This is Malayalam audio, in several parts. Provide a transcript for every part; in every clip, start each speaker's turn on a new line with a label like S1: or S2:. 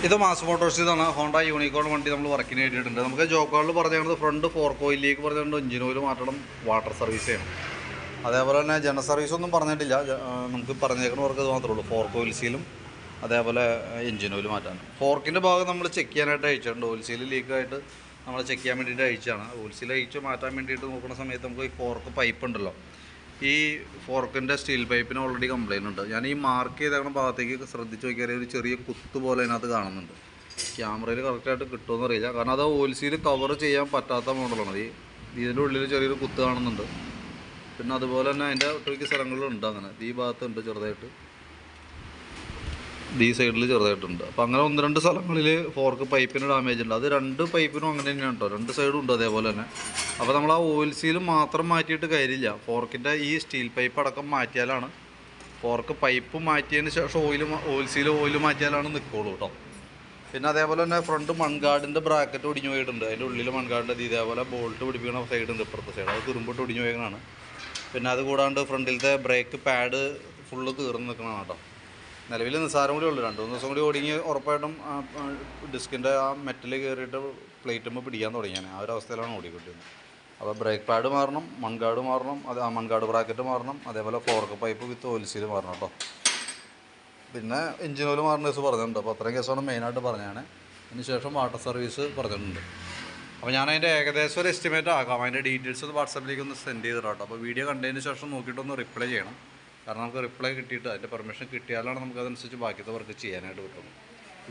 S1: ഇത് മാസ് മോട്ടോഴ്സ് ഇതാണ് ഹോണ്ട യൂണിക്കോൺ വണ്ടി നമ്മൾ വർക്കിന് വേണ്ടിയിട്ടുണ്ട്. നമുക്ക് ജോബ് കാർഡിൽ പറഞ്ഞിരുന്നത് ഫ്രണ്ട് ഫോർക്ക് ഓയിലേക്ക് പറഞ്ഞിട്ടുണ്ട്, എഞ്ചിൻ ഓയിൽ മാറ്റണം, വാട്ടർ സർവീസ് ചെയ്യണം. അതേപോലെ തന്നെ ജനറൽ സർവീസ് ഒന്നും പറഞ്ഞിട്ടില്ല. നമുക്ക് പറഞ്ഞേക്കുന്ന വർക്ക് ഇത് മാത്രമേ ഉള്ളൂ, ഫോർക്ക് ഓയിൽ സീലും അതേപോലെ എഞ്ചിൻ ഓയിൽ മാറ്റാൻ. ഫോർക്കിൻ്റെ ഭാഗം നമ്മൾ ചെക്ക് ചെയ്യാനായിട്ട് അയച്ചിട്ടുണ്ട്. ഓയിൽ സീൽ ലീക്കായിട്ട് നമ്മൾ ചെക്ക് ചെയ്യാൻ വേണ്ടിയിട്ട് അയച്ചാണ്. ഓയിൽ സീൽ അയച്ച് മാറ്റാൻ വേണ്ടിയിട്ട് നോക്കുന്ന സമയത്ത് നമുക്ക് ഈ ഫോർക്ക് പൈപ്പ് ഉണ്ടല്ലോ, ഈ ഫോർക്കിൻ്റെ സ്റ്റീൽ പൈപ്പിന് ഓൾറെഡി കംപ്ലയിൻ്റ് ഉണ്ട്. ഞാൻ ഈ മാർക്ക് ചെയ്തേക്കുന്ന ഭാഗത്തേക്ക് ശ്രദ്ധിച്ച് നോക്കിയാൽ ഒരു ചെറിയ കുത്ത് പോലെ അതിനകത്ത് കാണുന്നുണ്ട്. ക്യാമറയിൽ കറക്റ്റായിട്ട് കിട്ടുമെന്ന് അറിയില്ല, കാരണം അത് ഓയിൽ സീൽ കവർ ചെയ്യാൻ പറ്റാത്ത മോഡലാണ്. ഇതിൻ്റെ ഉള്ളിൽ ചെറിയൊരു കുത്ത് കാണുന്നുണ്ട്. പിന്നെ അതുപോലെ തന്നെ അതിൻ്റെ ഒട്ടുമിക്ക സ്ഥലങ്ങളിലുണ്ട്. അങ്ങനെ ഈ ഭാഗത്തുണ്ട് ചെറുതായിട്ട്, ഈ സൈഡിൽ ചെറുതായിട്ടുണ്ട്. അപ്പോൾ അങ്ങനെ 1-2 സ്ഥലങ്ങളിൽ ഫോർക്ക് പൈപ്പിന് ഡാമേജ് ഉണ്ട്. അത് 2 പൈപ്പിനും അങ്ങനെ തന്നെയാണ് കേട്ടോ, 2 സൈഡും ഉണ്ട് അതേപോലെ തന്നെ. അപ്പോൾ നമ്മൾ ആ ഓയിൽ സീൽ മാത്രം മാറ്റിയിട്ട് കാര്യമില്ല, ഫോർക്കിൻ്റെ ഈ സ്റ്റീൽ പൈപ്പ് അടക്കം മാറ്റിയാലാണ്, ഫോർക്ക് പൈപ്പ് മാറ്റിയതിന് ശേഷം ഓയിൽ മാറ്റിയാലാണ് നിൽക്കുള്ളൂ കേട്ടോ. പിന്നെ അതേപോലെ തന്നെ ഫ്രണ്ട് മൺഗാർഡിൻ്റെ ബ്രാക്കറ്റ് ഒടിഞ്ഞു പോയിട്ടുണ്ട്. അതിൻ്റെ ഉള്ളിൽ മൺഗാർഡിൻ്റെ ഇതേപോലെ ബോൾട്ട് പിടിപ്പിക്കുന്ന സൈഡുണ്ട്, ഇപ്പുറത്തെ സൈഡ് അത് തുരുമ്പിട്ട് ഒടിഞ്ഞു പോയതാണ്. പിന്നെ അത് കൂടാണ്ട് ഫ്രണ്ടിലത്തെ ബ്രേക്ക് പാഡ് ഫുള്ള് തീർന്ന് നിൽക്കണം കേട്ടോ. നിലവിൽ നിസ്സാരം കൂടി ഉള്ളൂ, 2-3 ദിവസം കൂടി ഓടിങ്ങി ഉറപ്പായിട്ടും ഡിസ്കിൻ്റെ ആ മെറ്റൽ കയറിയിട്ട് പ്ലേറ്റുമ്പോൾ പിടിക്കാൻ തുടങ്ങിയാണ്. ആ ഒരു അവസ്ഥയിലാണ് ഓടിക്കൊണ്ടിരുന്നത്. അപ്പോൾ ബ്രേക്ക് പാഡ് മാറണം, മൺഗാർഡ് മാറണം, മൺഗാർഡ് ബ്രാക്കറ്റ് മാറണം, അതേപോലെ ഫോർക്ക് പൈപ്പ് വിത്ത് ഓയിൽ സീൽ മാറണം കേട്ടോ. പിന്നെ എഞ്ചിൻ ഓയിൽ മാറുന്ന കേസ് പറഞ്ഞിട്ടുണ്ട്. അപ്പോൾ അത്രയും കേസാണ് മെയിനായിട്ട് പറഞ്ഞതാണ്. അതിന് ശേഷം വാട്ടർ സർവീസ് പറഞ്ഞിട്ടുണ്ട്. അപ്പോൾ ഞാൻ അതിൻ്റെ ഏകദേശം ഒരു എസ്റ്റിമേറ്റ് ആക്കാം. അതിൻ്റെ ഡീറ്റെയിൽസ് ഒന്ന് വാട്സാപ്പിലേക്ക് ഒന്ന് സെൻഡ് ചെയ്തിട്ട് കേട്ടോ. അപ്പോൾ വീഡിയോ കണ്ടതിന് ശേഷം നോക്കിയിട്ടൊന്ന് റിപ്ലൈ ചെയ്യണം. കാരണം നമുക്ക് റിപ്ലൈ കിട്ടിയിട്ട് അതിൻ്റെ പെർമിഷൻ കിട്ടിയാലാണ് നമുക്കതനുസരിച്ച് ബാക്കിയത്തെ വർക്ക് ചെയ്യാനായിട്ട് പറ്റുള്ളൂ.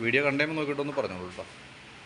S1: വീഡിയോ കണ്ടേമ്പോൾ നോക്കിയിട്ടൊന്ന് പറഞ്ഞോളൂ കേട്ടോ.